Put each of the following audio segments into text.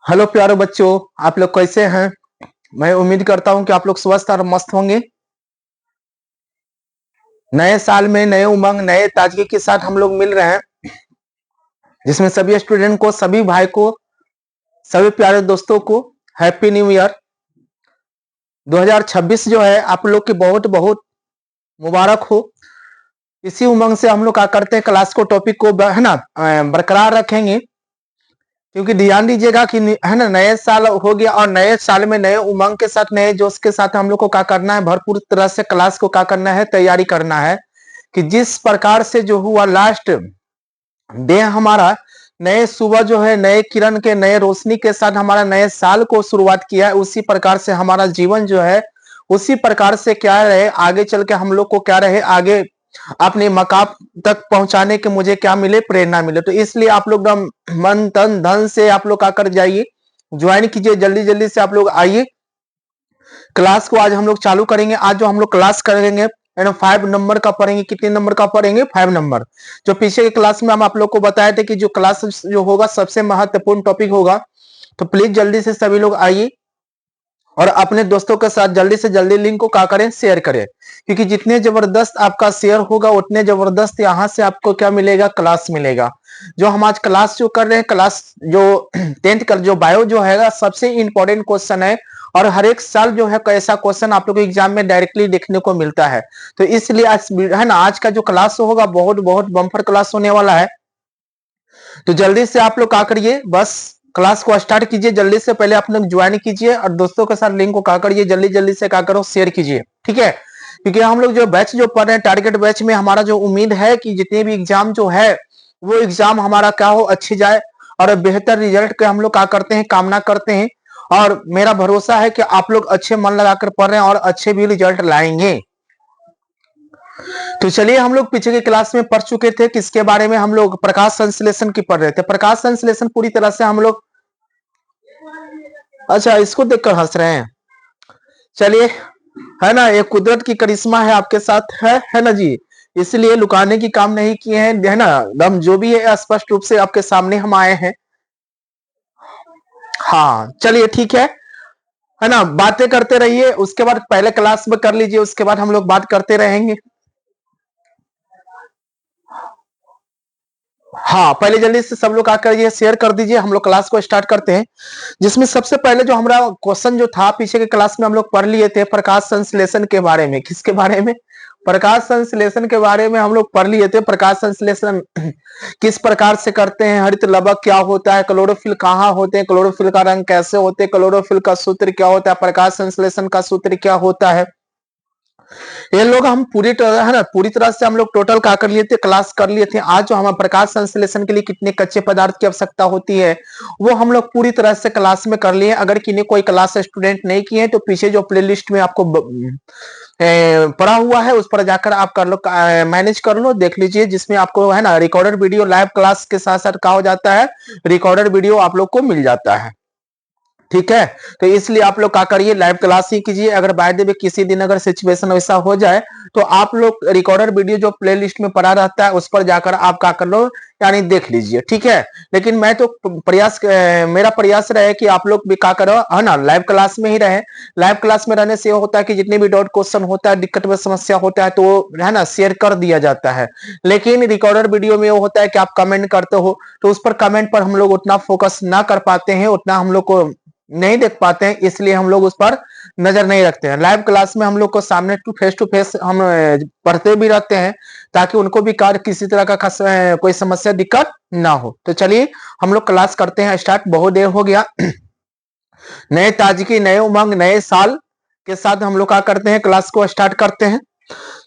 Hello प्यारे बच्चों। आप लोग कैसे हैं? मैं उम्मीद करता हूं कि आप लोग स्वस्थ और मस्त होंगे। नए साल में नए उमंग नए ताजगी के साथ हम लोग मिल रहे हैं, जिसमें सभी स्टूडेंट को, सभी भाई को, सभी प्यारे दोस्तों को हैप्पी न्यू ईयर 2026 जो है आप लोग की बहुत बहुत मुबारक हो। इसी उमंग से हम लोग क्या करते हैं, क्लास को, टॉपिक को है ना बरकरार रखेंगे, क्योंकि ध्यान दीजिएगा कि है ना नए साल हो गया और नए साल में नए उमंग के साथ, नए जोश के साथ हम लोग को क्या करना है, भरपूर तरह से क्लास को क्या करना है, तैयारी करना है कि जिस प्रकार से जो हुआ लास्ट डे हमारा, नए सुबह जो है नए किरण के नए रोशनी के साथ हमारा नए साल को शुरुआत किया है, उसी प्रकार से हमारा जीवन जो है उसी प्रकार से क्या रहे, आगे चल के हम लोग को क्या रहे, आगे अपने मकाम तक पहुंचाने के मुझे क्या मिले, प्रेरणा मिले। तो इसलिए आप लोग मन तन धन से आप लोग आकर जाइए, ज्वाइन कीजिए, जल्दी जल्दी से आप लोग आइए। क्लास को आज हम लोग चालू करेंगे। आज जो हम लोग क्लास करेंगे 5 नंबर का पढ़ेंगे। कितने नंबर का पढ़ेंगे? 5 नंबर। जो पीछे के क्लास में हम आप लोग को बताए थे कि जो क्लास जो होगा सबसे महत्वपूर्ण टॉपिक होगा, तो प्लीज जल्दी से सभी लोग आइए और अपने दोस्तों के साथ जल्दी से जल्दी लिंक को क्या करें, शेयर करें, क्योंकि जितने जबरदस्त आपका शेयर होगा उतने जबरदस्त यहाँ से आपको क्या मिलेगा, क्लास मिलेगा। जो हम आज क्लास जो कर रहे हैं, क्लास जो 10th का जो बायो जो है सबसे इंपॉर्टेंट क्वेश्चन है, और हर एक साल जो है कैसा क्वेश्चन आप लोग को एग्जाम में डायरेक्टली देखने को मिलता है। तो इसलिए आज है ना, आज का जो क्लास होगा बहुत बहुत बम्पर क्लास होने वाला है। तो जल्दी से आप लोग क्या करिए, बस क्लास को स्टार्ट कीजिए, जल्दी से पहले आप लोग ज्वाइन कीजिए और दोस्तों के साथ लिंक को क्या करिए, जल्दी जल्दी से क्या करो, शेयर कीजिए, ठीक है। क्योंकि हम लोग जो बैच जो पढ़ रहे हैं, टारगेट बैच में हमारा जो उम्मीद है कि जितने भी एग्जाम जो है वो एग्जाम हमारा क्या हो, अच्छी जाए और बेहतर रिजल्ट के हम लोग क्या करते हैं, कामना करते हैं। और मेरा भरोसा है कि आप लोग अच्छे मन लगाकर पढ़ रहे हैं और अच्छे भी रिजल्ट लाएंगे। तो चलिए, हम लोग पीछे की क्लास में पढ़ चुके थे, किसके बारे में, हम लोग प्रकाश संश्लेषण की पढ़ रहे थे। प्रकाश संश्लेषण पूरी तरह से हम लोग, अच्छा इसको देखकर हंस रहे हैं, चलिए, है ना, ये कुदरत की करिश्मा है आपके साथ, है ना जी। इसलिए लुकाने की काम नहीं किए हैं, है ना, हम जो भी है स्पष्ट रूप से आपके सामने हम आए हैं। हाँ चलिए ठीक है ना, बातें करते रहिए, उसके बाद पहले क्लास में कर लीजिए, उसके बाद हम लोग बात करते रहेंगे। हाँ पहले जल्दी से सब लोग आकर ये शेयर कर दीजिए, हम लोग क्लास को स्टार्ट करते हैं। जिसमें सबसे पहले जो हमारा क्वेश्चन जो था, पीछे के क्लास में हम लोग पढ़ लिए थे प्रकाश संश्लेषण के बारे में। किसके बारे में? प्रकाश संश्लेषण के बारे में हम लोग पढ़ लिए थे। प्रकाश संश्लेषण किस प्रकार से करते हैं, हरित लवक क्या होता है, क्लोरोफिल कहाँ होते हैं, क्लोरोफिल का रंग कैसे होते हैं, क्लोरोफिल का सूत्र क्या होता है, प्रकाश संश्लेषण का सूत्र क्या होता है, ये लोग हम पूरी तरह, है ना, पूरी तरह से हम लोग टोटल क्या कर लिए थे, क्लास कर लिए थे। आज जो हमारे प्रकाश संश्लेषण के लिए कितने कच्चे पदार्थ की आवश्यकता होती है वो हम लोग पूरी तरह से क्लास में कर लिए। अगर किन्हीं कोई क्लास स्टूडेंट नहीं किए तो पीछे जो प्लेलिस्ट में आपको पड़ा हुआ है उस पर जाकर आप कर लो, मैनेज कर लो, देख लीजिए, जिसमें आपको है ना रिकॉर्डेड वीडियो लाइव क्लास के साथ साथ क्या हो जाता है, रिकॉर्डेड वीडियो आप लोग को मिल जाता है, ठीक है। तो इसलिए आप लोग क्या करिए, लाइव क्लास ही कीजिए। अगर बाय द वे किसी दिन अगर सिचुएशन वैसा हो जाए तो आप लोग रिकॉर्डर वीडियो जो प्लेलिस्ट में पड़ा रहता है उस पर जाकर आप क्या कर लो, यानी देख लीजिए, ठीक है। लेकिन मैं तो प्रयास मेरा प्रयास रहे कि आप लोग भी क्या करो, है ना, लाइव क्लास में ही रहे। लाइव क्लास में रहने से ये होता है कि जितने भी डाउट क्वेश्चन होता है, दिक्कत में समस्या होता है, तो है ना शेयर कर दिया जाता है। लेकिन रिकॉर्डर वीडियो में वो होता है कि आप कमेंट करते हो तो उस पर कमेंट पर हम लोग उतना फोकस ना कर पाते हैं, उतना हम लोग को नहीं देख पाते हैं, इसलिए हम लोग उस पर नजर नहीं रखते हैं। लाइव क्लास में हम लोग को सामने टू फेस हम पढ़ते भी रहते हैं, ताकि उनको भी कार्य किसी तरह का कोई समस्या दिक्कत ना हो। तो चलिए हम लोग क्लास करते हैं स्टार्ट, बहुत देर हो गया। नए ताजगी, नए उमंग, नए साल के साथ हम लोग क्या करते हैं, क्लास को स्टार्ट करते हैं।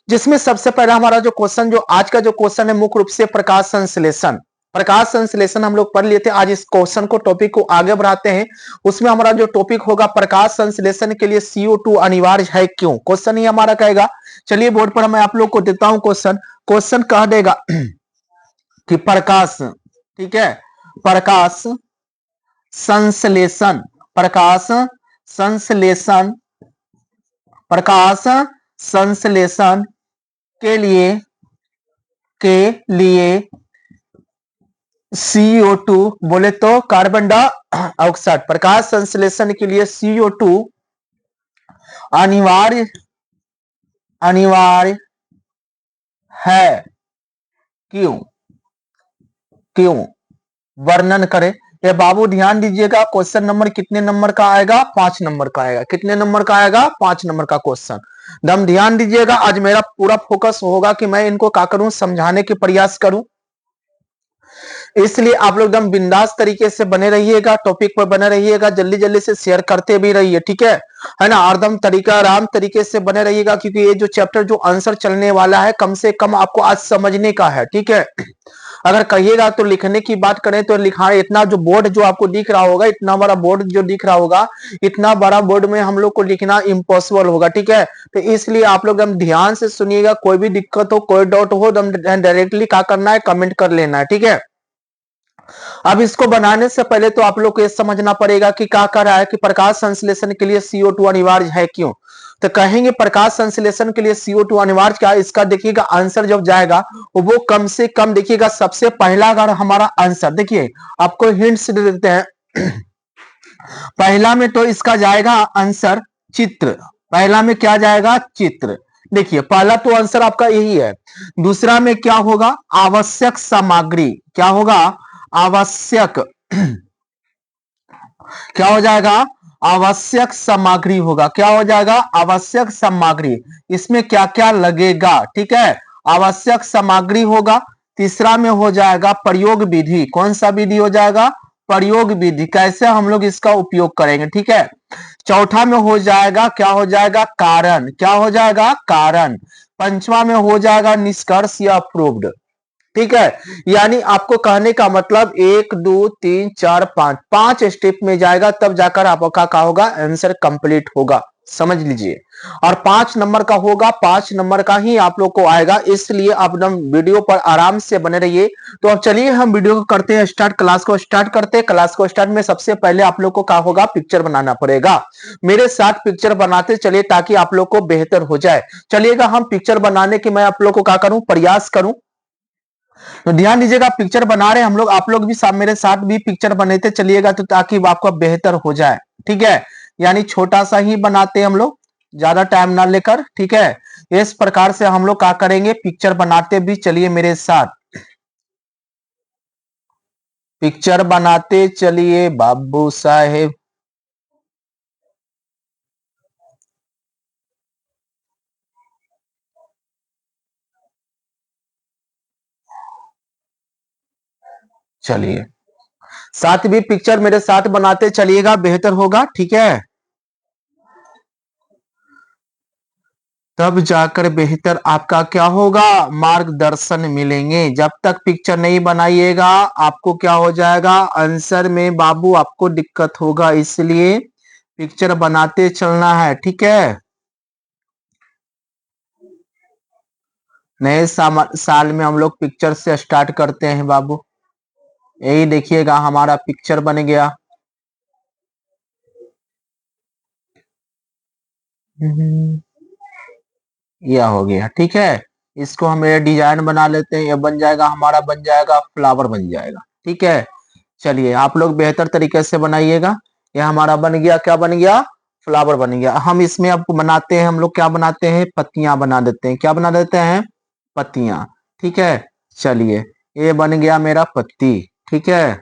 जिसमें सबसे पहला हमारा जो क्वेश्चन, जो आज का जो क्वेश्चन है, मुख्य रूप से प्रकाश संश्लेषण। प्रकाश संश्लेषण हम लोग पढ़ लिए थे। आज इस क्वेश्चन को, टॉपिक को आगे बढ़ाते हैं। उसमें हमारा जो टॉपिक होगा, प्रकाश संश्लेषण के लिए CO2 अनिवार्य है क्यों, क्वेश्चन ही हमारा कहेगा। चलिए बोर्ड पर मैं आप लोग को देता हूं क्वेश्चन। क्वेश्चन कह देगा कि प्रकाश, ठीक है, प्रकाश संश्लेषण, प्रकाश संश्लेषण, प्रकाश संश्लेषण के लिए के लिए CO2 बोले तो कार्बन डाइऑक्साइड। प्रकाश संश्लेषण के लिए CO2 अनिवार्य अनिवार्य है। क्यों? क्यों? वर्णन करें। ये बाबू ध्यान दीजिएगा, क्वेश्चन नंबर कितने नंबर का आएगा? 5 नंबर का आएगा। कितने नंबर का आएगा? 5 नंबर का क्वेश्चन। दम ध्यान दीजिएगा, आज मेरा पूरा फोकस होगा कि मैं इनको क्या करूं, समझाने के प्रयास करूं। इसलिए आप लोग एकदम बिंदास तरीके से बने रहिएगा, टॉपिक पर बने रहिएगा, जल्दी जल्दी से शेयर करते भी रहिए, ठीक है ना। एकदम तरीका आराम तरीके से बने रहिएगा, क्योंकि ये जो चैप्टर जो आंसर चलने वाला है कम से कम आपको आज समझने का है, ठीक है। अगर कहिएगा तो लिखने की बात करें तो लिखा इतना जो बोर्ड जो आपको दिख रहा होगा, इतना बड़ा बोर्ड जो दिख रहा होगा, इतना बड़ा बोर्ड में हम लोग को लिखना इम्पॉसिबल होगा, ठीक है। तो इसलिए आप लोग एकदम ध्यान से सुनिएगा, कोई भी दिक्कत हो, कोई डाउट हो, एकदम डायरेक्टली क्या करना है, कमेंट कर लेना है, ठीक है। अब इसको बनाने से पहले तो आप लोग को ये समझना पड़ेगा कि क्या कर रहा है कि प्रकाश संश्लेषण के लिए CO2 अनिवार्य है। क्यों? तो कहेंगे प्रकाश संश्लेषण के लिए CO2 अनिवार्य क्या है, इसका देखिएगा आंसर जब जाएगा वो कम से कम देखिएगा सबसे पहला अगर हमारा आंसर देखिए, आपको हिंट्स दे देते हैं। पहला में तो इसका जाएगा आंसर चित्र। पहला में क्या जाएगा? चित्र। देखिए पहला तो आंसर आपका यही है। दूसरा में क्या होगा? आवश्यक सामग्री। क्या होगा? आवश्यक क्या हो जाएगा? आवश्यक सामग्री होगा। क्या हो जाएगा? आवश्यक सामग्री। इसमें क्या क्या लगेगा, ठीक है, आवश्यक सामग्री होगा। तीसरा में हो जाएगा प्रयोग विधि। कौन सा विधि हो जाएगा? प्रयोग विधि, कैसे हम लोग इसका उपयोग करेंगे, ठीक है। चौथा में हो जाएगा, क्या हो जाएगा? कारण। क्या हो जाएगा? कारण। पंचवा में हो जाएगा निष्कर्ष या प्रूव्ड, ठीक है। यानी आपको कहने का मतलब 1 2 3 4 5 5 स्टेप में जाएगा, तब जाकर आपका क्या होगा? आंसर कंप्लीट होगा, समझ लीजिए। और 5 नंबर का होगा, 5 नंबर का ही आप लोग को आएगा। इसलिए आप एकदम वीडियो पर आराम से बने रहिए। तो अब चलिए हम वीडियो को करते हैं स्टार्ट, क्लास को स्टार्ट करते हैं। क्लास को स्टार्ट में सबसे पहले आप लोग को क्या होगा? पिक्चर बनाना पड़ेगा। मेरे साथ पिक्चर बनाते चलिए ताकि आप लोग को बेहतर हो जाए। चलिएगा हम पिक्चर बनाने की मैं आप लोग को क्या करूं? प्रयास करूं। तो ध्यान दीजिएगा, पिक्चर बना रहे हम लोग, आप लोग भी मेरे साथ भी पिक्चर बनाते चलिएगा, तो ताकि आपका बेहतर हो जाए, ठीक है। यानी छोटा सा ही बनाते हम लोग, ज्यादा टाइम ना लेकर, ठीक है। इस प्रकार से हम लोग क्या करेंगे? पिक्चर बनाते भी चलिए मेरे साथ, पिक्चर बनाते चलिए बाबू साहेब। चलिए साथ भी पिक्चर मेरे साथ बनाते चलिएगा, बेहतर होगा, ठीक है। तब जाकर बेहतर आपका क्या होगा? मार्गदर्शन मिलेंगे। जब तक पिक्चर नहीं बनाइएगा आपको क्या हो जाएगा? आंसर में बाबू आपको दिक्कत होगा। इसलिए पिक्चर बनाते चलना है, ठीक है। नए साल में हम लोग पिक्चर से स्टार्ट करते हैं बाबू। यही देखिएगा हमारा पिक्चर बन गया। यह हो गया, ठीक है। इसको हम ये डिजाइन बना लेते हैं, ये बन जाएगा हमारा, बन जाएगा फ्लावर बन जाएगा, ठीक है। चलिए आप लोग बेहतर तरीके से बनाइएगा। ये हमारा बन गया, क्या बन गया? फ्लावर बन गया। हम इसमें अब बनाते हैं, हम लोग क्या बनाते हैं? पत्तियां बना देते हैं। क्या बना देते हैं? पत्तियां, ठीक है। चलिए ये बन गया मेरा पत्ती, ठीक है।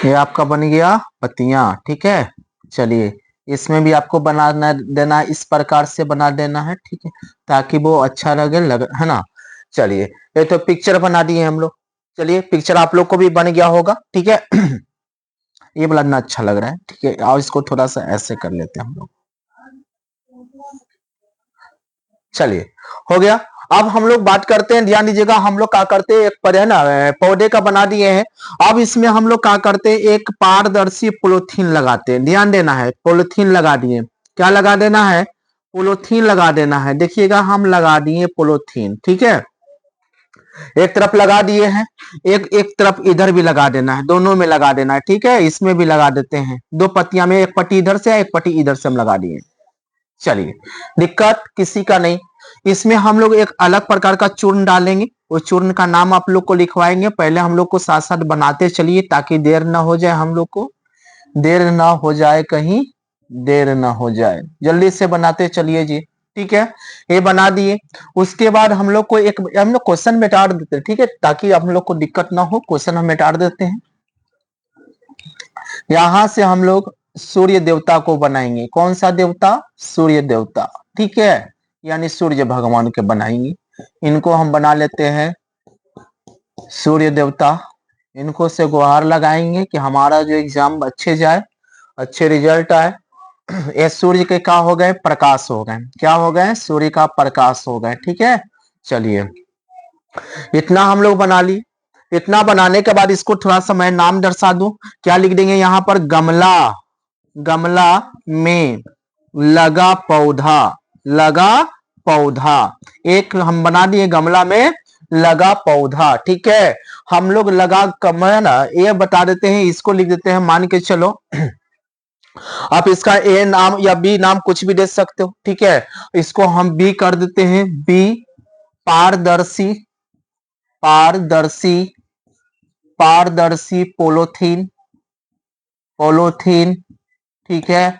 ये आपका बन गया पत्तियां, ठीक है। चलिए इसमें भी आपको बनाना देना, इस प्रकार से बना देना है, ठीक है, ताकि वो अच्छा है ना। चलिए ये तो पिक्चर बना दिए हम लोग। चलिए पिक्चर आप लोग को भी बन गया होगा, ठीक है। ये बनाना अच्छा लग रहा है, ठीक है। और इसको थोड़ा सा ऐसे कर लेते हैं हम लोग। चलिए हो गया। अब हम लोग बात करते हैं, ध्यान दीजिएगा, हम लोग क्या करते हैं? एक पर है ना पौधे का बना दिए हैं। अब इसमें हम लोग क्या करते हैं? एक पारदर्शी पोलोथीन लगाते हैं। ध्यान देना है, पोलोथीन लगा दिए। क्या लगा देना है? पोलोथीन लगा देना है। देखिएगा हम लगा दिए पोलोथीन, ठीक है। एक तरफ लगा दिए हैं, एक एक तरफ इधर भी लगा देना है, दोनों में लगा देना है, ठीक है। इसमें भी लगा देते हैं, 2 पत्तियां में, एक पट्टी इधर से एक पट्टी इधर से हम लगा दिए। चलिए दिक्कत किसी का नहीं। इसमें हम लोग एक अलग प्रकार का चूर्ण डालेंगे, उस चूर्ण का नाम आप लोग को लिखवाएंगे। पहले हम लोग को साथ साथ बनाते चलिए ताकि देर ना हो जाए, हम लोग को देर ना हो जाए, कहीं देर ना हो जाए, जल्दी से बनाते चलिए जी। ठीक है, ये बना दिए। उसके बाद हम लोग को एक हम लोग क्वेश्चन मिटा देते हैं, ठीक है, ताकि हम लोग को दिक्कत ना हो। क्वेश्चन हम मिटा देते हैं। यहां से हम लोग सूर्य देवता को बनाएंगे। कौन सा देवता? सूर्य देवता। ठीक है, यानी सूर्य भगवान के बनाएंगे। इनको हम बना लेते हैं सूर्य देवता। इनको से गुहार लगाएंगे कि हमारा जो एग्जाम अच्छे जाए, अच्छे रिजल्ट आए। ये सूर्य के क्या हो गए? प्रकाश हो गए। क्या हो गए? सूर्य का प्रकाश हो गए। ठीक है, चलिए इतना हम लोग बना ली। इतना बनाने के बाद इसको थोड़ा सा मैं नाम दर्शा दूं। क्या लिख देंगे यहाँ पर? गमला, गमला में लगा पौधा, लगा पौधा। एक हम बना दिए, गमला में लगा पौधा। ठीक है, हम लोग लगा कमरा ना ये बता देते हैं, इसको लिख देते हैं, मान के चलो आप इसका ए नाम या बी नाम कुछ भी दे सकते हो। ठीक है, इसको हम बी कर देते हैं, बी पारदर्शी, पारदर्शी, पारदर्शी पोलोथीन, पोलोथीन। ठीक है,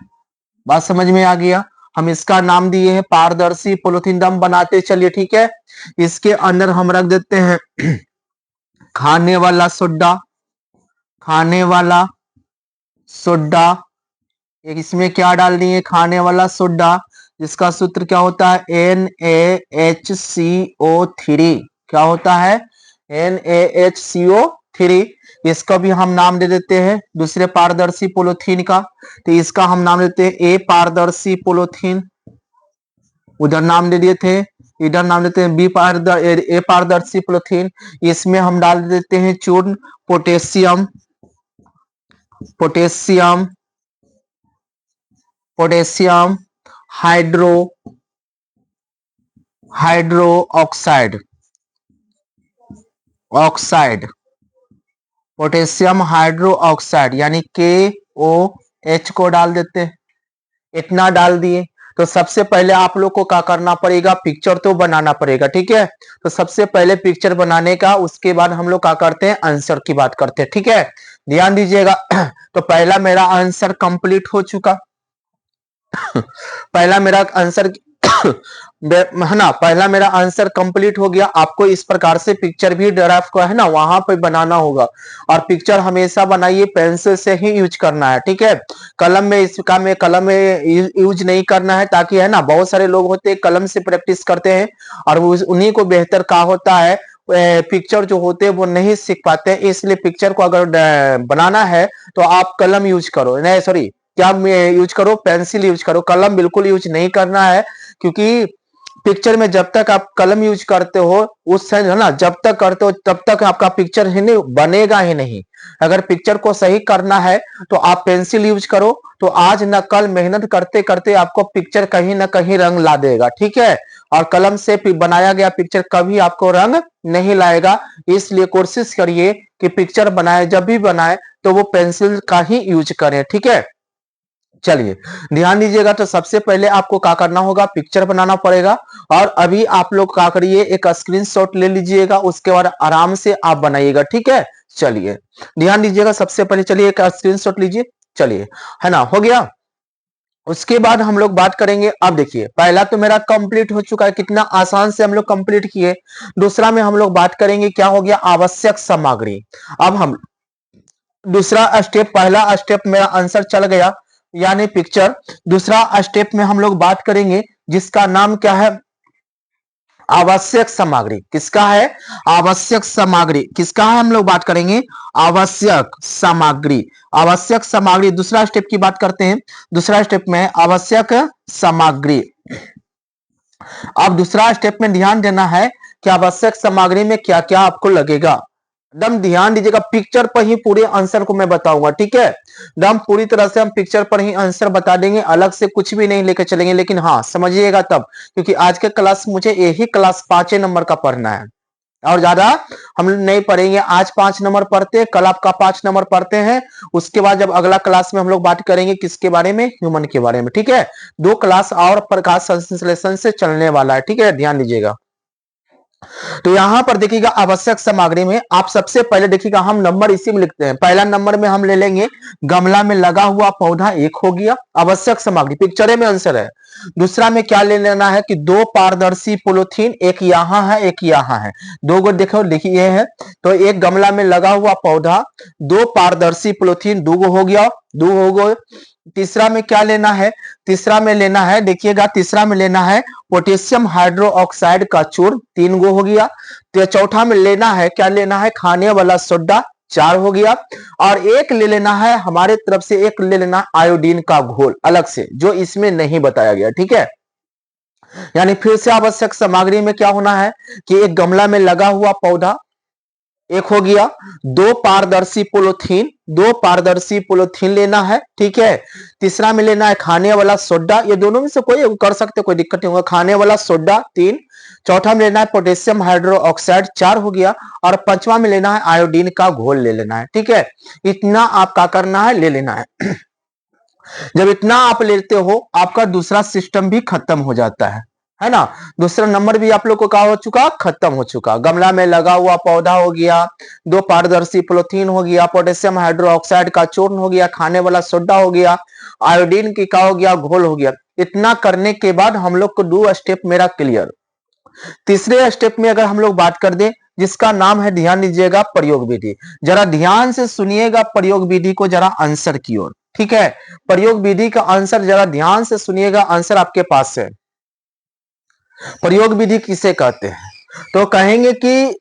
बात समझ में आ गया। हम इसका नाम दिए हैं पारदर्शी पोलोथीन। दम बनाते चलिए। ठीक है, इसके अंदर हम रख देते हैं खाने वाला सोडा, खाने वाला सोडा। एक इसमें क्या डाल दिए? खाने वाला सोडा, जिसका सूत्र क्या होता है? NaHCO3। क्या होता है? NaHCO3। इसका भी हम नाम दे देते हैं दूसरे पारदर्शी पोलोथीन का। तो इसका हम नाम देते हैं ए पारदर्शी पोलोथीन, उधर नाम दे दिए थे। इधर नाम देते हैं बी ए पारदर्शी पोलोथीन। इसमें हम डाल देते हैं चूर्ण potassium, potassium, potassium hydro, hydro oxide, oxide, potassium hydro oxide यानी KOH को डाल देते हैं। इतना डाल दिए तो सबसे पहले आप लोग को क्या करना पड़ेगा? पिक्चर तो बनाना पड़ेगा। ठीक है, तो सबसे पहले पिक्चर बनाने का, उसके बाद हम लोग क्या करते हैं? आंसर की बात करते हैं। ठीक है, ध्यान दीजिएगा। तो पहला मेरा आंसर कंप्लीट हो चुका। पहला मेरा आंसर है ना, पहला मेरा आंसर कंप्लीट हो गया। आपको इस प्रकार से पिक्चर भी ड्राफ्ट को है ना वहां पे बनाना होगा। और पिक्चर हमेशा बनाइए पेंसिल से ही यूज करना है। ठीक है, कलम में इसका में कलम में यूज नहीं करना है, ताकि है ना बहुत सारे लोग होते हैं कलम से प्रैक्टिस करते हैं और उन्हीं को बेहतर क्या होता है, पिक्चर जो होते हैं वो नहीं सीख पाते। इसलिए पिक्चर को अगर बनाना है तो आप कलम यूज करो, नहीं सॉरी क्या यूज करो? पेंसिल यूज करो, कलम बिल्कुल यूज नहीं करना है। क्योंकि पिक्चर में जब तक आप कलम यूज करते हो उस है ना, जब तक करते हो तब तक आपका पिक्चर ही नहीं बनेगा ही नहीं। अगर पिक्चर को सही करना है तो आप पेंसिल यूज करो, तो आज न कल मेहनत करते करते आपको पिक्चर कहीं ना कहीं रंग ला देगा। ठीक है, और कलम से बनाया गया पिक्चर कभी आपको रंग नहीं लाएगा। इसलिए कोशिश करिए कि पिक्चर बनाए, जब भी बनाए तो वो पेंसिल का ही यूज करें। ठीक है, चलिए ध्यान दीजिएगा। तो सबसे पहले आपको क्या करना होगा? पिक्चर बनाना पड़ेगा। और अभी आप लोग क्या करिए? एक स्क्रीनशॉट ले लीजिएगा, उसके बाद आराम से आप बनाइएगा। ठीक है, चलिए ध्यान दीजिएगा। सबसे पहले चलिए एक स्क्रीनशॉट लीजिए। चलिए, है ना, हो गया। उसके बाद हम लोग बात करेंगे। अब देखिए पहला तो मेरा कंप्लीट हो चुका है, कितना आसान से हम लोग कंप्लीट किए। दूसरा में हम लोग बात करेंगे, क्या हो गया? आवश्यक सामग्री। अब हम दूसरा स्टेप, पहला स्टेप मेरा आंसर चल गया यानी पिक्चर। दूसरा स्टेप में हम लोग बात करेंगे जिसका नाम क्या है? आवश्यक सामग्री। किसका है? आवश्यक सामग्री। किसका है? हम लोग बात करेंगे आवश्यक सामग्री। आवश्यक सामग्री दूसरा स्टेप की बात करते हैं। दूसरा स्टेप में आवश्यक सामग्री। अब दूसरा स्टेप में ध्यान देना है कि आवश्यक सामग्री में क्या क्या आपको लगेगा। एकदम ध्यान दीजिएगा, पिक्चर पर ही पूरे आंसर को मैं बताऊंगा। ठीक है, एकदम पूरी तरह से हम पिक्चर पर ही आंसर बता देंगे, अलग से कुछ भी नहीं लेकर चलेंगे। लेकिन हाँ समझिएगा तब, क्योंकि आज के क्लास मुझे यही क्लास 5 नंबर का पढ़ना है। और ज्यादा हम नहीं पढ़ेंगे। आज 5 नंबर पढ़ते हैं, कल आपका 5 नंबर पढ़ते हैं। उसके बाद जब अगला क्लास में हम लोग बात करेंगे किसके बारे में, ह्यूमन के बारे में। ठीक है, 2 क्लास और प्रकाश संश्लेषण से चलने वाला है। ठीक है, ध्यान दीजिएगा। तो यहां पर देखिएगा आवश्यक सामग्री में आप सबसे पहले देखिएगा हम नंबर इसी में लिखते हैं। पहला नंबर में हम ले लेंगे गमला में लगा हुआ पौधा, एक हो गया आवश्यक सामग्री, पिक्चर में आंसर है। दूसरा में क्या ले लेना है कि 2 पारदर्शी पॉलीथीन, एक यहां है एक यहां है, 2 गो देखो लिखिए है। तो एक गमला में लगा हुआ पौधा, 2 पारदर्शी पॉलीथीन, 2 गो हो गया, 2 हो गए। तीसरा में क्या लेना है, तीसरा में लेना है देखिएगा, तीसरा में लेना है पोटेशियम हाइड्रोक्साइड का चूर्ण, 3 गो हो गया। तो चौथा में लेना है, क्या लेना है, खाने वाला सोडा, 4 हो गया। और एक ले लेना है हमारे तरफ से, एक ले लेना आयोडीन का घोल अलग से, जो इसमें नहीं बताया गया। ठीक है, यानी फिर से आवश्यक सामग्री में क्या होना है कि एक गमला में लगा हुआ पौधा, एक हो गया, 2 पारदर्शी पॉलीथीन, 2 पारदर्शी पॉलीथीन लेना है। ठीक है, तीसरा में लेना है खाने वाला सोडा, ये दोनों में से कोई कर सकते, कोई दिक्कत नहीं होगा, खाने वाला सोडा 3। चौथा में लेना है पोटेशियम हाइड्रोक्साइड, 4 हो गया। और पांचवा में लेना है आयोडीन का घोल ले लेना है। ठीक है, इतना आप क्या करना है, ले लेना है। जब इतना आप लेते हो आपका दूसरा सिस्टम भी खत्म हो जाता है ना। दूसरा नंबर भी आप लोग को क्या हो चुका, खत्म हो चुका। गमला में लगा हुआ पौधा हो गया, 2 पारदर्शी पॉलीथीन हो गया, पोटेशियम हाइड्रोक्साइड का चूर्ण हो गया, खाने वाला सोडा हो गया, आयोडीन की क्या हो गया, घोल हो गया। इतना करने के बाद हम लोग को 2 स्टेप मेरा क्लियर। तीसरे स्टेप में अगर हम लोग बात कर दें, जिसका नाम है, ध्यान दीजिएगा, प्रयोग विधि। जरा ध्यान से सुनिएगा प्रयोग विधि को, जरा आंसर की ओर। ठीक है, प्रयोग विधि का आंसर जरा ध्यान से सुनिएगा, आंसर आपके पास है। प्रयोग विधि किसे कहते हैं, तो कहेंगे कि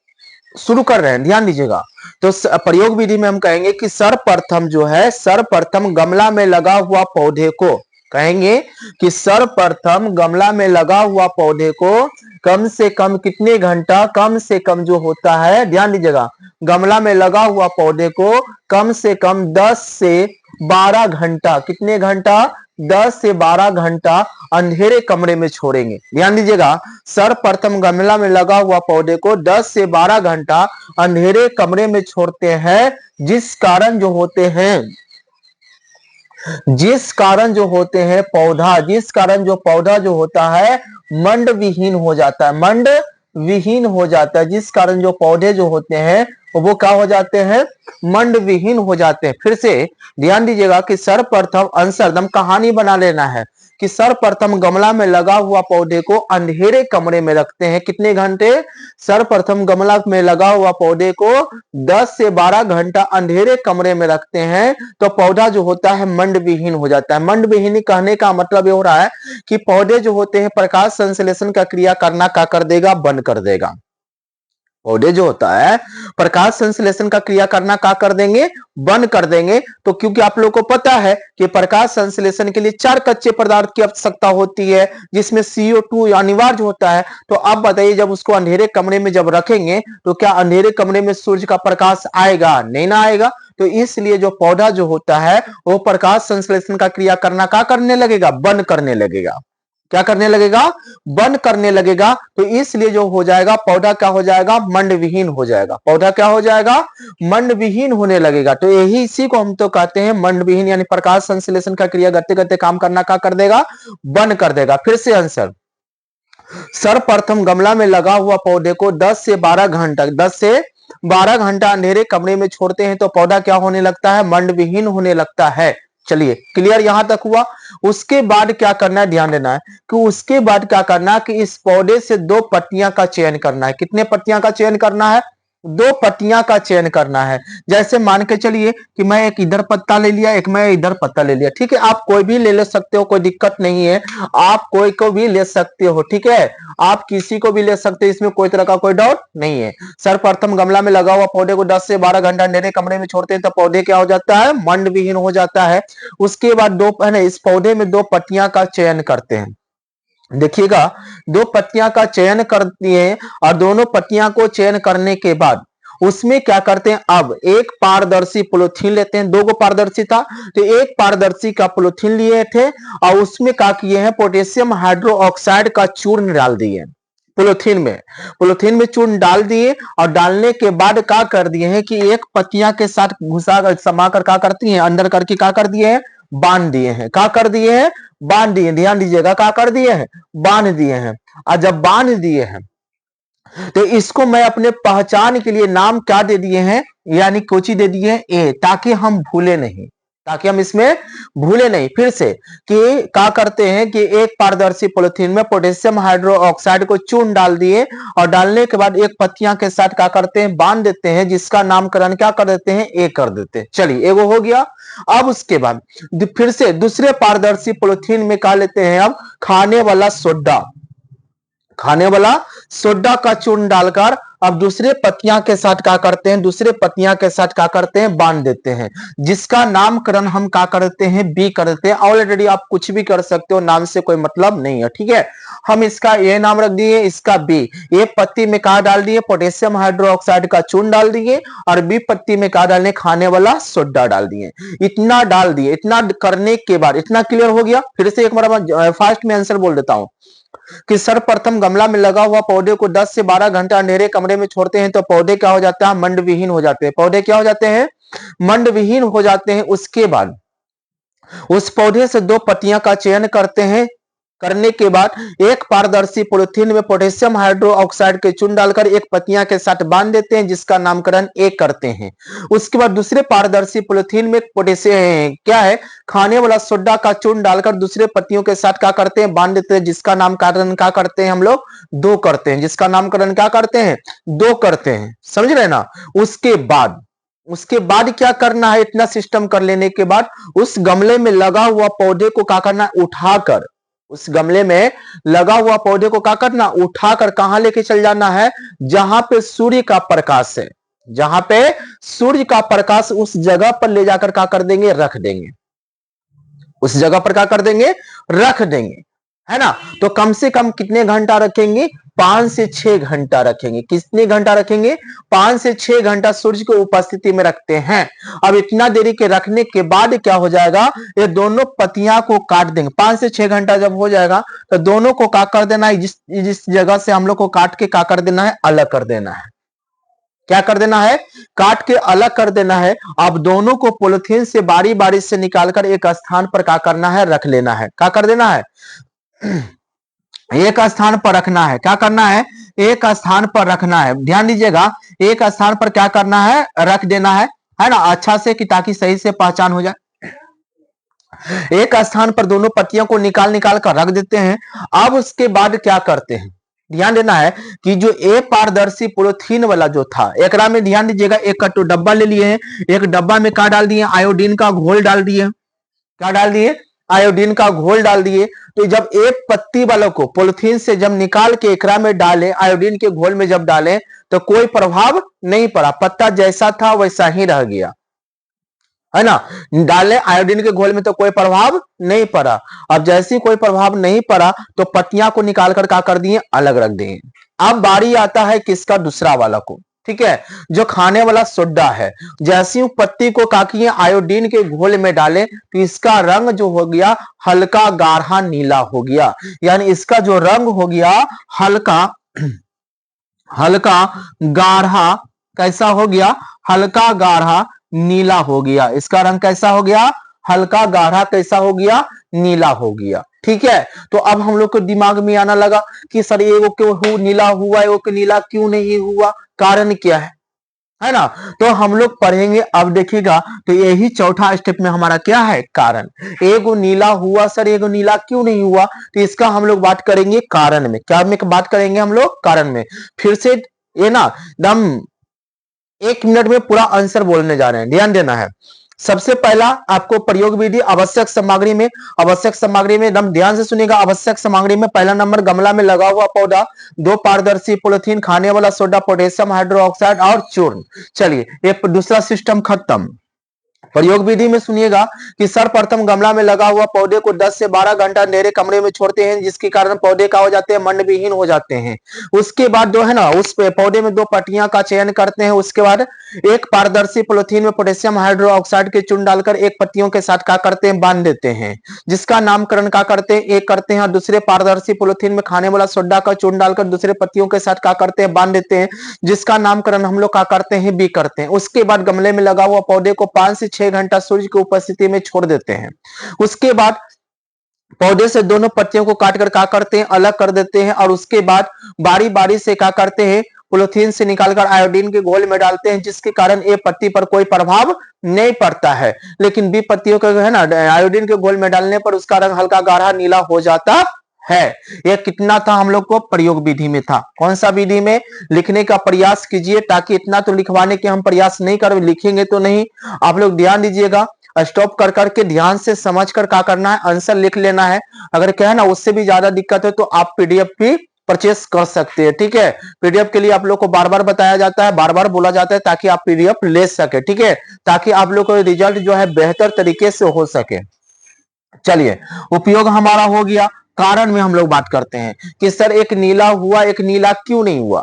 शुरू कर रहे हैं, ध्यान दीजिएगा। तो प्रयोग विधि में हम कहेंगे कि सर्वप्रथम जो है, सर्वप्रथम गमला में लगा हुआ पौधे को, कहेंगे कि सर्वप्रथम गमला में लगा हुआ पौधे को कम से कम कितने घंटा, कम से कम जो होता है, ध्यान दीजिएगा, गमला में लगा हुआ पौधे को कम से कम 10 से 12 घंटा, कितने घंटा, 10 से 12 घंटा अंधेरे कमरे में छोड़ेंगे। ध्यान दीजिएगा, सर्वप्रथम गमला में लगा हुआ पौधे को 10 से 12 घंटा अंधेरे कमरे में छोड़ते हैं, जिस कारण जो होते हैं, जिस कारण जो होते हैं पौधा, जिस कारण जो पौधा जो होता है मंड विहीन हो जाता है, मंड विहीन हो जाता है, जिस कारण जो पौधे जो होते हैं वो क्या हो जाते हैं, मंड विहीन हो जाते हैं। फिर से ध्यान दीजिएगा कि सर्वप्रथम आंसर दम कहानी बना लेना है कि सर्वप्रथम गमला में लगा हुआ पौधे को अंधेरे कमरे में रखते हैं, कितने घंटे, सर्वप्रथम गमला में लगा हुआ पौधे को 10 से 12 घंटा अंधेरे कमरे में रखते हैं, तो पौधा जो होता है मंड विहीन हो जाता है। मंड विहीन कहने का मतलब ये हो रहा है कि पौधे जो होते हैं प्रकाश संश्लेषण का क्रिया करना क्या कर देगा, बंद कर देगा। पौधे जो होता है प्रकाश संश्लेषण का क्रिया करना क्या कर देंगे, बंद कर देंगे। तो क्योंकि आप लोगों को पता है कि प्रकाश संश्लेषण के लिए 4 कच्चे पदार्थ की आवश्यकता होती है, जिसमें CO2 अनिवार्य होता है। तो आप बताइए, जब उसको अंधेरे कमरे में जब रखेंगे तो क्या अंधेरे कमरे में सूर्य का प्रकाश आएगा, नहीं ना आएगा। तो इसलिए जो पौधा जो होता है वो प्रकाश संश्लेषण का क्रिया करना क्या करने लगेगा, बंद करने लगेगा। क्या करने लगेगा, बंद करने लगेगा। तो इसलिए जो हो जाएगा, पौधा क्या हो जाएगा, मंड विहीन हो जाएगा। पौधा क्या हो जाएगा, मंड विहीन होने लगेगा। तो यही इसी को हम तो कहते हैं मंड विहीन, यानी प्रकाश संश्लेषण का क्रिया करते करते काम करना क्या कर देगा, बंद कर देगा। फिर से आंसर, सर्वप्रथम गमला में लगा हुआ पौधे को 10 से 12 घंटा, 10 से 12 घंटा अंधेरे कमरे में छोड़ते हैं, तो पौधा क्या होने लगता है, मंड विहीन होने लगता है। चलिए क्लियर यहां तक हुआ। उसके बाद क्या करना है, ध्यान देना है कि उसके बाद क्या करना है कि इस पौधे से 2 पत्तियां का चयन करना है। कितने पत्तियां का चयन करना है, 2 पत्तियां का चयन करना है। जैसे मान के चलिए कि मैं एक इधर पत्ता ले लिया, एक मैं इधर पत्ता ले लिया। ठीक है, आप कोई भी ले सकते हो, कोई दिक्कत नहीं है, आप कोई को भी ले सकते हो। ठीक है, आप किसी को भी ले सकते हो, इसमें कोई तरह का कोई डाउट नहीं है। सर्वप्रथम गमला में लगा हुआ पौधे को 10 से 12 घंटा अंधेरे कमरे में छोड़ते हैं, तो पौधे क्या हो जाता है, मंड विहीन हो जाता है। उसके बाद 2 है ना, इस पौधे में 2 पत्तियां का चयन करते हैं। देखिएगा, 2 पत्तियां का चयन करती है, और दोनों पत्तियां को चयन करने के बाद उसमें क्या करते हैं, अब एक पारदर्शी पॉलीथीन लेते हैं। 2 गो पारदर्शी था, तो एक पारदर्शी का पॉलीथीन लिए थे, और उसमें क्या किए हैं, पोटेशियम हाइड्रोक्साइड का चूर्ण डाल दिए। पॉलिथीन में चूर्ण डाल दिए और डालने के बाद क्या कर दिए हैं कि एक पत्तियां के साथ घुसा समाकर क्या करती हैं, अंदर करके क्या कर दिए हैं, बांध दिए हैं। क्या कर दिए हैं, बांध दिए। ध्यान दीजिएगा, क्या कर दिए हैं, बांध दिए हैं। और जब बांध दिए हैं तो इसको मैं अपने पहचान के लिए नाम क्या दे दिए हैं, यानी कोची दे दिए हैं ए, ताकि हम भूले नहीं, ताकि हम इसमें भूले नहीं। फिर से कि क्या करते हैं कि एक पारदर्शी पॉलिथीन में पोटेशियम हाइड्रोक्साइड को चूर्ण डाल दिए और डालने के बाद एक पत्तियां के साथ क्या करते हैं, बांध देते हैं, जिसका नामकरण क्या कर देते हैं, ए कर देते हैं। चलिए एगो हो गया। अब उसके बाद फिर से दूसरे पारदर्शी पॉलिथीन में क्या लेते हैं, अब खाने वाला सोडा का चूर्ण डालकर अब दूसरे पत्तियां के साथ क्या करते हैं, दूसरे पत्तियां के साथ क्या करते हैं, बांध देते हैं, जिसका नामकरण हम क्या करते हैं, बी कर देते हैं। ऑलरेडी आप कुछ भी कर सकते हो, नाम से कोई मतलब नहीं है, ठीक है। हम इसका ए नाम रख दिए, इसका बी। ए पत्ती में क्या डाल दिए, पोटेशियम हाइड्रोक्साइड का चूर्ण डाल दिए और बी पत्ती में क्या डालने, खाने वाला सोडा डाल दिए। इतना डाल दिए। इतना करने के बाद इतना क्लियर हो गया। फिर से एक बार फास्ट में आंसर बोल देता हूं कि सर्वप्रथम गमला में लगा हुआ पौधे को 10 से 12 घंटा अंधेरे कमरे में छोड़ते हैं तो पौधे क्या हो जाता है, मंड विहीन हो जाते हैं। पौधे क्या हो जाते हैं, मंड विहीन हो जाते हैं। उसके बाद उस पौधे से 2 पत्तियां का चयन करते हैं। करने के बाद एक पारदर्शी पॉलिथीन में पोटेशियम हाइड्रोक्साइड के चूर्ण डालकर एक पत्तियां के साथ बांध देते हैं, जिसका नामकरण ए करते हैं। उसके बाद दूसरे पारदर्शी पॉलिथीन में पोटेशियम क्या है, खाने वाला सोडा का चूर्ण डालकर दूसरे पत्तियों के साथ क्या करते हैं, बांध देते हैं, जिसका नामकरण क्या करते हैं, हम लोग 2 करते हैं। जिसका नामकरण क्या करते हैं, 2 करते हैं। समझ रहे ना। उसके बाद क्या करना है, इतना सिस्टम कर लेने के बाद उस गमले में लगा हुआ पौधे को क्या करना है, उठाकर उस गमले में लगा हुआ पौधे को क्या करना, उठाकर कहां लेके चल जाना है, जहां पे सूर्य का प्रकाश है, जहां पे सूर्य का प्रकाश, उस जगह पर ले जाकर क्या कर देंगे, रख देंगे। उस जगह पर क्या कर देंगे, रख देंगे, है ना। तो कम से कम कितने घंटा रखेंगे, 5 से 6 घंटा रखेंगे। कितने घंटा रखेंगे, 5 से 6 घंटा सूर्य की उपस्थिति में रखते हैं। अब इतना देरी के रखने के बाद क्या हो जाएगा, ये दोनों पत्तियां को काट देंगे। 5 से 6 घंटा जब हो जाएगा तो दोनों को क्या कर देना है, जिस जगह से हम लोग को काट के क्या कर देना है, अलग कर देना है। क्या कर देना है, काट के अलग कर देना है। अब दोनों को पॉलिथीन से बारी बारी से निकालकर एक स्थान पर क्या करना है, रख लेना है। क्या कर देना है, एक स्थान पर रखना है। क्या करना है, एक स्थान पर रखना है। ध्यान दीजिएगा, एक स्थान पर क्या करना है, रख देना है ना, अच्छा से, कि ताकि सही से पहचान हो जाए। एक स्थान पर दोनों पत्तियों को निकाल कर रख देते हैं। अब उसके बाद क्या करते हैं, ध्यान देना है कि जो ए पारदर्शी पॉलिथीन वाला जो था, एकरा में ध्यान दीजिएगा, एक कटो डब्बा ले लिए हैं। एक डब्बा में क्या डाल दिए, आयोडीन का घोल डाल दिए। क्या डाल दिए, आयोडीन का घोल डाल दिए। तो जब एक पत्ती वालों को पॉलिथीन से जब निकाल के एकरा में डालें, आयोडीन के घोल में जब डालें, तो कोई प्रभाव नहीं पड़ा, पत्ता जैसा था वैसा ही रह गया, है ना। डालें आयोडीन के घोल में तो कोई प्रभाव नहीं पड़ा। अब जैसे कोई प्रभाव नहीं पड़ा तो पत्तियां को निकालकर क्या कर दिए, अलग रख दिए। अब बारी आता है किसका, दूसरा वाला को, ठीक है, जो खाने वाला सोडा है। जैसी पत्ती को काकिए आयोडीन के घोल में डाले तो इसका रंग जो हो गया, हल्का गाढ़ा नीला हो गया। यानी इसका जो रंग हो गया, हल्का गाढ़ा कैसा हो गया, हल्का गाढ़ा नीला हो गया। इसका रंग कैसा हो गया, हल्का गाढ़ा कैसा हो गया, नीला हो गया। ठीक है। तो अब हम लोग को दिमाग में आना लगा कि सर ये क्यों नीला हुआ, ये नीला क्यों नहीं हुआ, कारण क्या है ना। तो हम लोग पढ़ेंगे। अब देखिएगा, तो यही चौथा स्टेप में हमारा क्या है, कारण। एगो नीला हुआ, सर एगो नीला क्यों नहीं हुआ, तो इसका हम लोग बात करेंगे कारण में। क्या में बात करेंगे हम लोग, कारण में। फिर से ये ना एकदम 1 मिनट में पूरा आंसर बोलने जा रहे हैं, ध्यान देना है। सबसे पहला आपको प्रयोग विधि, आवश्यक सामग्री में एकदम ध्यान से सुनिएगा। आवश्यक सामग्री में पहला नंबर, गमला में लगा हुआ पौधा, 2 पारदर्शी पॉलिथीन, खाने वाला सोडा, पोटेशियम हाइड्रोक्साइड और चूर्ण। चलिए ये दूसरा सिस्टम खत्म। प्रयोग विधि में सुनिएगा कि सर्वप्रथम गमला में लगा हुआ पौधे को 10 से 12 घंटा अंधेरे कमरे में छोड़ते हैं, जिसके कारण पौधे का हो जाते हैं, मंड विहीन हो जाते हैं। उसके बाद जो है ना, उस पौधे में 2 पट्टियां का चयन करते हैं। उसके बाद एक पारदर्शी पॉलिथीन में पोटेशियम हाइड्रोक्साइड के चूर्ण डालकर एक पत्तियों के साथ क्या करते हैं, बांध देते हैं, जिसका नामकरण क्या करते हैं, एक करते हैं। और दूसरे पारदर्शी पॉलिथीन में खाने वाला सोडा का चूर्ण डालकर दूसरे पत्तियों के साथ क्या करते हैं, बांध देते हैं, जिसका नामकरण हम लोग क्या करते हैं, बी करते हैं। उसके बाद गमले में लगा हुआ पौधे को 5 से 6 घंटा सूर्य की उपस्थिति में छोड़ देते हैं। उसके बाद पौधे से दोनों पत्तियों को काटकर क्या करते हैं, अलग कर देते हैं। और उसके बाद बारी बारी से क्या करते हैं, पॉलिथीन से निकालकर आयोडीन के घोल में डालते हैं, जिसके कारण ए पत्ती पर कोई प्रभाव नहीं पड़ता है। लेकिन बी पत्तियों का है ना, आयोडीन के घोल में डालने पर उसका रंग हल्का गाढ़ा नीला हो जाता है। यह कितना था हम लोग को, प्रयोग विधि में था। कौन सा विधि में, लिखने का प्रयास कीजिए, ताकि इतना तो लिखवाने के हम प्रयास नहीं कर, लिखेंगे तो नहीं। आप लोग ध्यान दीजिएगा, स्टॉप कर करके ध्यान से समझ कर क्या करना है, आंसर लिख लेना है। अगर क्या है ना, उससे भी ज्यादा दिक्कत है तो आप पीडीएफ भी परचेस कर सकते हैं, ठीक है। पीडीएफ के लिए आप लोग को बार बार बताया जाता है, बार बार बोला जाता है, ताकि आप पीडीएफ ले सके, ठीक है, ताकि आप लोग को रिजल्ट जो है बेहतर तरीके से हो सके। चलिए, उपयोग हमारा हो गया। कारण में हम लोग बात करते हैं कि सर एक नीला हुआ, एक नीला क्यों नहीं हुआ,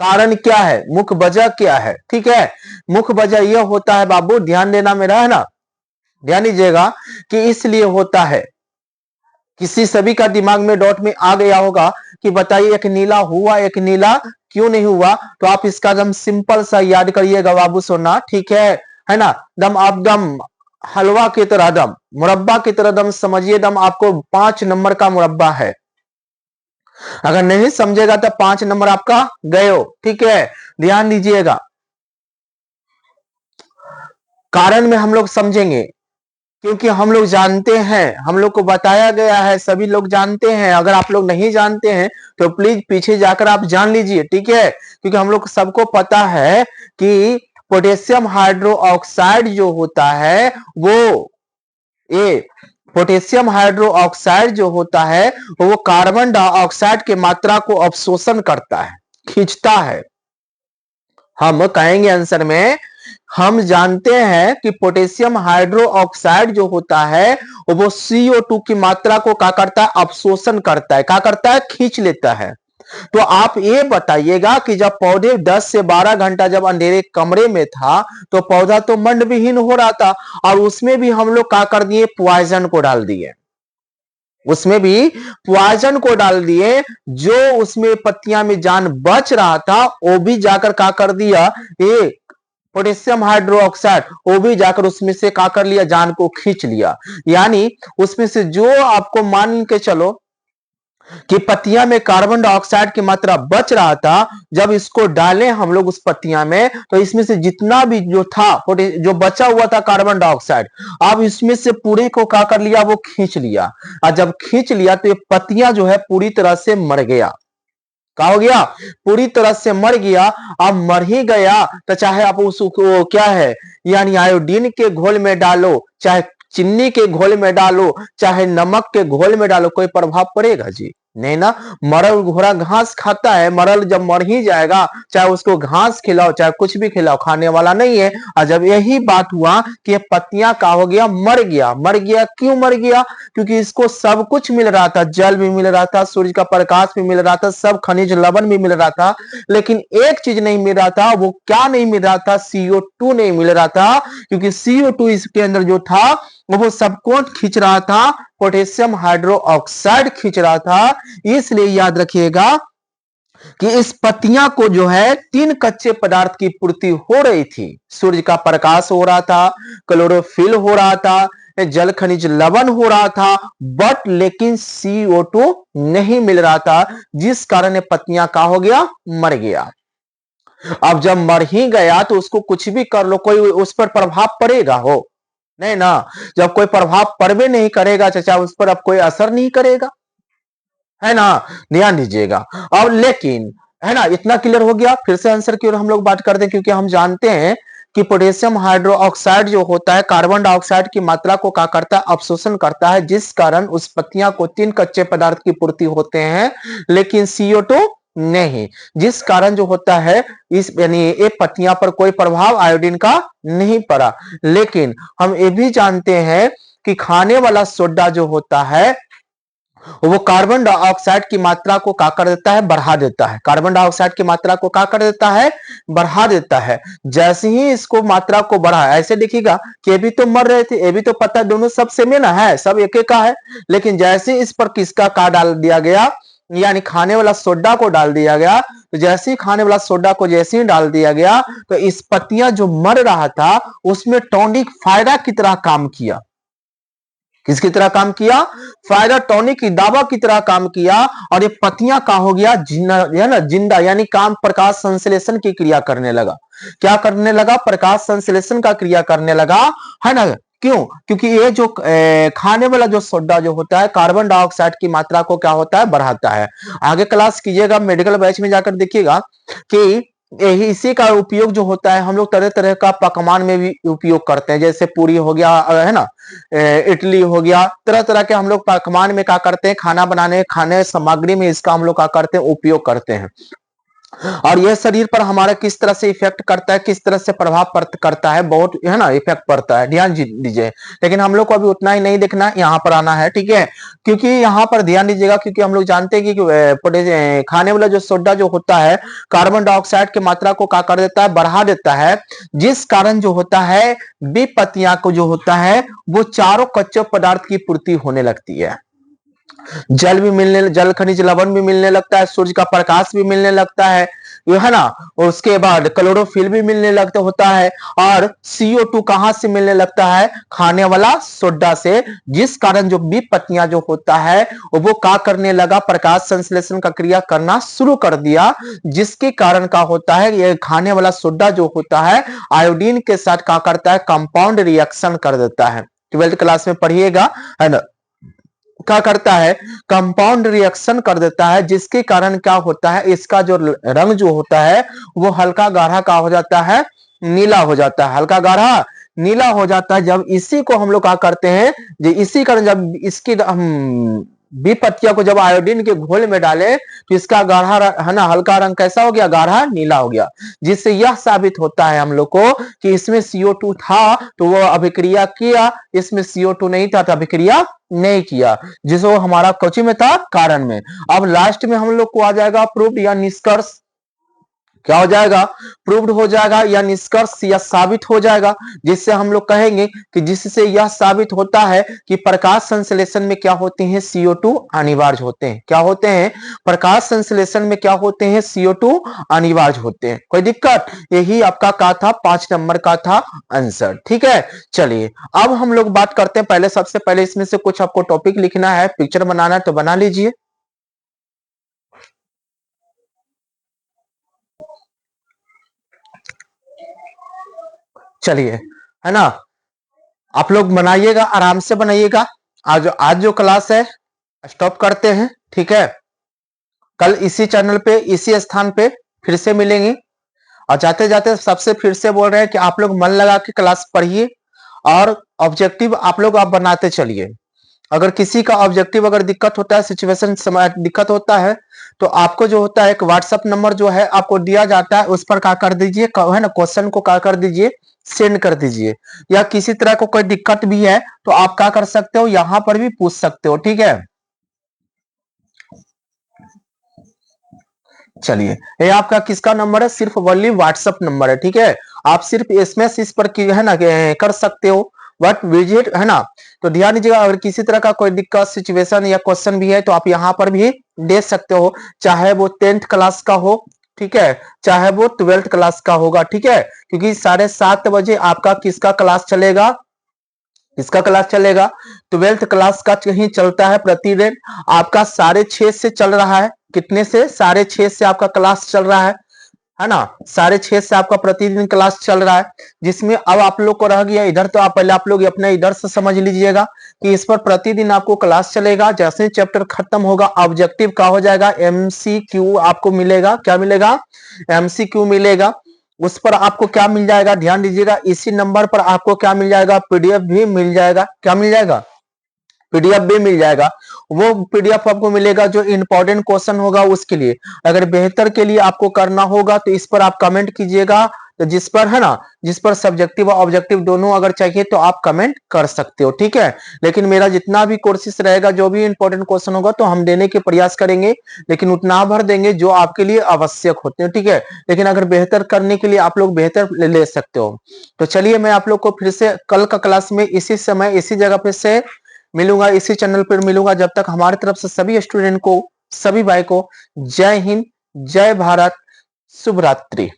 कारण क्या है, मुख्य वजह क्या है, ठीक है। मुख्य वजह यह होता है, बाबू ध्यान देना मेरा, है ना, ध्यान दीजिएगा, कि इसलिए होता है, किसी सभी का दिमाग में डॉट में आ गया होगा कि बताइए एक नीला हुआ, एक नीला क्यों नहीं हुआ। तो आप इसका एकदम सिंपल सा याद करिएगा बाबू सोना, ठीक है ना। दम आप दम हलवा की तरह, दम मुरब्बा की तरह, दम समझिए, दम आपको 5 नंबर का मुरब्बा है। अगर नहीं समझेगा तो 5 नंबर आपका गए हो, ठीक है। ध्यान दीजिएगा, कारण में हम लोग समझेंगे, क्योंकि हम लोग जानते हैं, हम लोग को बताया गया है, सभी लोग जानते हैं। अगर आप लोग नहीं जानते हैं तो प्लीज पीछे जाकर आप जान लीजिए, ठीक है। क्योंकि हम लोग सबको पता है कि पोटेशियम हाइड्रोक्साइड जो होता है वो, ये पोटेशियम हाइड्रोक्साइड जो होता है वो कार्बन डाइऑक्साइड की मात्रा को अवशोषण करता है, खींचता है। हम कहेंगे आंसर में, हम जानते हैं कि पोटेशियम हाइड्रोक्साइड जो होता है वो CO2 की मात्रा को क्या करता है, अवशोषण करता है, क्या करता है, खींच लेता है। तो आप ये बताइएगा कि जब पौधे 10 से 12 घंटा जब अंधेरे कमरे में था तो पौधा तो मंड विहीन हो रहा था, और उसमें भी हम लोग क्या कर दिए, पॉइजन को डाल दिए, उसमें भी पॉइजन को डाल दिए। जो उसमें पत्तियां में जान बच रहा था वो भी जाकर क्या कर दिया, ये पोटेशियम हाइड्रोक्साइड वो भी जाकर उसमें से क्या कर लिया, जान को खींच लिया। यानी उसमें से जो आपको मान के चलो कि पत्तियां में कार्बन डाइऑक्साइड की मात्रा बच रहा था, जब इसको डालें हम लोग उस पत्तियां में, तो इसमें से जितना भी जो था, जो बचा हुआ था कार्बन डाइऑक्साइड, अब इसमें से पूरे को क्या कर लिया, वो खींच लिया। और जब खींच लिया तो ये पत्तियां जो है पूरी तरह से मर गया। क्या हो गया, पूरी तरह से मर गया। अब मर ही गया तो चाहे आप उसको क्या है, यानी आयोडीन के घोल में डालो, चाहे चीनी के घोल में डालो, चाहे नमक के घोल में डालो, कोई प्रभाव पड़ेगा जी, नहीं ना। मरल घोड़ा घास खाता है, मरल जब मर ही जाएगा, चाहे उसको घास खिलाओ चाहे कुछ भी खिलाओ, खाने वाला नहीं है। और जब यही बात हुआ कि पत्तियां का हो गया, मर गया। मर गया क्यों मर गया, क्योंकि इसको सब कुछ मिल रहा था, जल भी मिल रहा था, सूर्य का प्रकाश भी मिल रहा था, सब खनिज लवण भी मिल रहा था, लेकिन एक चीज नहीं मिल रहा था। वो क्या नहीं मिल रहा था, CO2 नहीं मिल रहा था, क्योंकि CO2 इसके अंदर जो था वो सब कौन खींच रहा था, पोटेशियम हाइड्रोक्साइड खींच रहा था। इसलिए याद रखिएगा कि इस पत्तियां को जो है 3 कच्चे पदार्थ की पूर्ति हो रही थी। सूर्य का प्रकाश हो रहा था, क्लोरोफिल हो रहा था, जल खनिज लवण हो रहा था, बट लेकिन CO2 नहीं मिल रहा था, जिस कारण ये पत्तियां का हो गया, मर गया। अब जब मर ही गया तो उसको कुछ भी कर लो, कोई उस पर प्रभाव पड़ेगा हो नहीं ना। जब कोई प्रभाव पड़वे नहीं करेगा चाचा, उस पर अब कोई असर नहीं करेगा, है ना। ध्यान दीजिएगा। अब लेकिन है ना, इतना क्लियर हो गया। फिर से आंसर की ओर हम लोग बात करते हैं, क्योंकि हम जानते हैं कि पोटेशियम हाइड्रोक्साइड जो होता है कार्बन डाइऑक्साइड की मात्रा को क्या करता है, अवशोषण करता है, जिस कारण उस पत्तियां को 3 कच्चे पदार्थ की पूर्ति होते हैं, लेकिन CO2 नहीं, जिस कारण जो होता है इस यानी ये पत्तियां पर कोई प्रभाव आयोडीन का नहीं पड़ा। लेकिन हम ये भी जानते हैं कि खाने वाला सोडा जो होता है वो कार्बन डाइऑक्साइड की मात्रा को क्या कर देता है, बढ़ा देता है। कार्बन डाइऑक्साइड की मात्रा को क्या कर देता है, बढ़ा देता है। जैसे ही इसको मात्रा को बढ़ा, ऐसे देखिएगा कि ये भी तो मर रहे थे, ये भी तो पता दोनों सब सेम ना है, सब एक एक का है। लेकिन जैसे इस पर किसका का डाल दिया गया, यानी खाने वाला सोडा को डाल दिया गया, तो जैसे ही खाने वाला सोडा को जैसे ही डाल दिया गया तो इस पत्तियां जो मर रहा था उसमें टॉनिक फायदा की तरह काम किया। किसकी तरह काम किया, फायदा टॉनिक की दवा की तरह काम किया। और ये पत्तियां का हो गया जिंदा, है ना, जिंदा, यानी काम प्रकाश संश्लेषण की क्रिया करने लगा। क्या करने लगा, प्रकाश संश्लेषण का क्रिया करने लगा, है ना। क्यों, क्योंकि ये जो खाने वाला जो सोडा जो होता है कार्बन डाइऑक्साइड की मात्रा को क्या होता है, बढ़ाता है। आगे क्लास कीजिएगा, मेडिकल बैच में जाकर देखिएगा कि यही इसी का उपयोग जो होता है हम लोग तरह तरह का पकवान में भी उपयोग करते हैं। जैसे पूरी हो गया, है ना, इडली हो गया, तरह तरह के हम लोग पकवान में क्या करते हैं, खाना बनाने, खाने सामग्री में इसका हम लोग क्या करते हैं, उपयोग करते हैं। और यह शरीर पर हमारा किस तरह से इफेक्ट करता है, किस तरह से प्रभाव करता है, बहुत, है ना, इफेक्ट पड़ता है, ध्यान दीजिए। लेकिन हम लोग को अभी उतना ही नहीं देखना, यहाँ पर आना है, ठीक है। क्योंकि यहाँ पर ध्यान दीजिएगा, क्योंकि हम लोग जानते हैं कि खाने वाला जो सोडा जो होता है कार्बन डाइऑक्साइड की मात्रा को क्या कर देता है, बढ़ा देता है। जिस कारण जो होता है विपत्तियां को जो होता है वो चारों कच्चे पदार्थ की पूर्ति होने लगती है। जल भी मिलने, जल खनिज लवण भी मिलने लगता है, सूर्य का प्रकाश भी मिलने लगता है ना। और उसके बाद क्लोरोफिल भी मिलने लगता होता है। और CO2 कहां से मिलने लगता है, खाने वाला सोडा से। जिस कारण जो विपत्तियां जो होता है वो क्या करने लगा, प्रकाश संश्लेषण का क्रिया करना शुरू कर दिया। जिसके कारण का होता है ये खाने वाला सोडा जो होता है आयोडीन के साथ क्या करता है, कंपाउंड रिएक्शन कर देता है। 12th क्लास में पढ़िएगा, है ना, क्या करता है, कंपाउंड रिएक्शन कर देता है। जिसके कारण क्या होता है, इसका जो रंग जो होता है वो हल्का गाढ़ा का हो जाता है, नीला हो जाता है, हल्का गाढ़ा नीला हो जाता है। जब इसी को हम लोग क्या करते हैं, जो इसी कारण जब इसकी हम विपत्तियों को जब आयोडीन के घोल में डाले तो इसका गाढ़ा, है ना, हल्का रंग कैसा हो गया, गाढ़ा नीला हो गया। जिससे यह साबित होता है हम लोग को कि इसमें CO2 था तो वो अभिक्रिया किया, इसमें CO2 नहीं था तो अभिक्रिया नहीं किया। जिसो हमारा कोची में था, कारण में। अब लास्ट में हम लोग को आ जाएगा प्रूफ या निष्कर्ष। क्या हो जाएगा, प्रूव्ड हो जाएगा या निष्कर्ष या साबित हो जाएगा। जिससे हम लोग कहेंगे कि जिससे यह साबित होता है कि प्रकाश संश्लेषण में क्या होते हैं, CO2 अनिवार्य होते हैं। क्या होते हैं, प्रकाश संश्लेषण में क्या होते हैं, CO2 अनिवार्य होते हैं। कोई दिक्कत, यही आपका क्या था, 5 नंबर का था आंसर, ठीक है। चलिए अब हम लोग बात करते हैं, पहले सबसे पहले इसमें से कुछ आपको टॉपिक लिखना है, पिक्चर बनाना है तो बना लीजिए। चलिए, है ना, आप लोग बनाइएगा, आराम से बनाइएगा। आज जो क्लास है स्टॉप करते हैं, ठीक है। कल इसी चैनल पे, इसी स्थान पे फिर से मिलेंगे। और जाते जाते सबसे फिर से बोल रहे हैं कि आप लोग मन लगा के क्लास पढ़िए और ऑब्जेक्टिव आप लोग आप बनाते चलिए। अगर किसी का ऑब्जेक्टिव अगर दिक्कत होता है, सिचुएशन समय दिक्कत होता है तो आपको जो होता है एक व्हाट्सएप नंबर जो है आपको दिया जाता है, उस पर क्या कर दीजिए, है ना, क्वेश्चन को क्या कर दीजिए, सेंड कर दीजिए। या किसी तरह को कोई दिक्कत भी है तो आप क्या कर सकते हो, यहां पर भी पूछ सकते हो, ठीक है। चलिए, ये आपका किसका नंबर है, सिर्फ वनली व्हाट्सएप नंबर है, ठीक है। आप सिर्फ एसएमएस इस पर है ना कर सकते हो, बट विजिट, है ना। तो ध्यान दीजिएगा, अगर किसी तरह का कोई दिक्कत, सिचुएशन या क्वेश्चन भी है तो आप यहाँ पर भी दे सकते हो, चाहे वो 10th क्लास का हो, ठीक है, चाहे वो 12th क्लास का होगा, ठीक है। क्योंकि 7:30 बजे आपका किसका क्लास चलेगा, किसका क्लास चलेगा, 12th क्लास का ही चलता है प्रतिदिन। आपका 6:30 से चल रहा है, कितने से, 6:30 से आपका क्लास चल रहा है ना, 6:30 से आपका प्रतिदिन क्लास चल रहा है। जिसमें अब आप लोग को रह गया इधर, तो आप पहले आप लोग अपने इधर से समझ लीजिएगा कि इस पर प्रतिदिन आपको क्लास चलेगा। जैसे ही चैप्टर खत्म होगा ऑब्जेक्टिव का हो जाएगा, MCQ आपको मिलेगा, क्या मिलेगा, MCQ मिलेगा। उस पर आपको क्या मिल जाएगा, ध्यान दीजिएगा, इसी नंबर पर आपको क्या मिल जाएगा, PDF भी मिल जाएगा। क्या मिल जाएगा, पीडीएफ भी मिल जाएगा। वो पीडीएफ आपको मिलेगा जो इंपॉर्टेंट क्वेश्चन होगा उसके लिए। अगर बेहतर के लिए आपको करना होगा तो इस पर आप कमेंट कीजिएगा, तो जिस पर है ना, जिस पर सब्जेक्टिव और ऑब्जेक्टिव दोनों अगर चाहिए तो आप कमेंट कर सकते हो, ठीक है। लेकिन मेरा जितना भी कोशिश रहेगा, जो भी इंपॉर्टेंट क्वेश्चन होगा तो हम देने के प्रयास करेंगे, लेकिन उतना भर देंगे जो आपके लिए आवश्यक होते हैं, ठीक है। लेकिन अगर बेहतर करने के लिए आप लोग बेहतर ले सकते हो। तो चलिए मैं आप लोग को फिर से कल का क्लास में इसी समय इसी जगह पे से मिलूंगा, इसी चैनल पर मिलूंगा। जब तक हमारी तरफ से सभी स्टूडेंट को, सभी भाई को जय हिंद, जय भारत, शुभ रात्रि।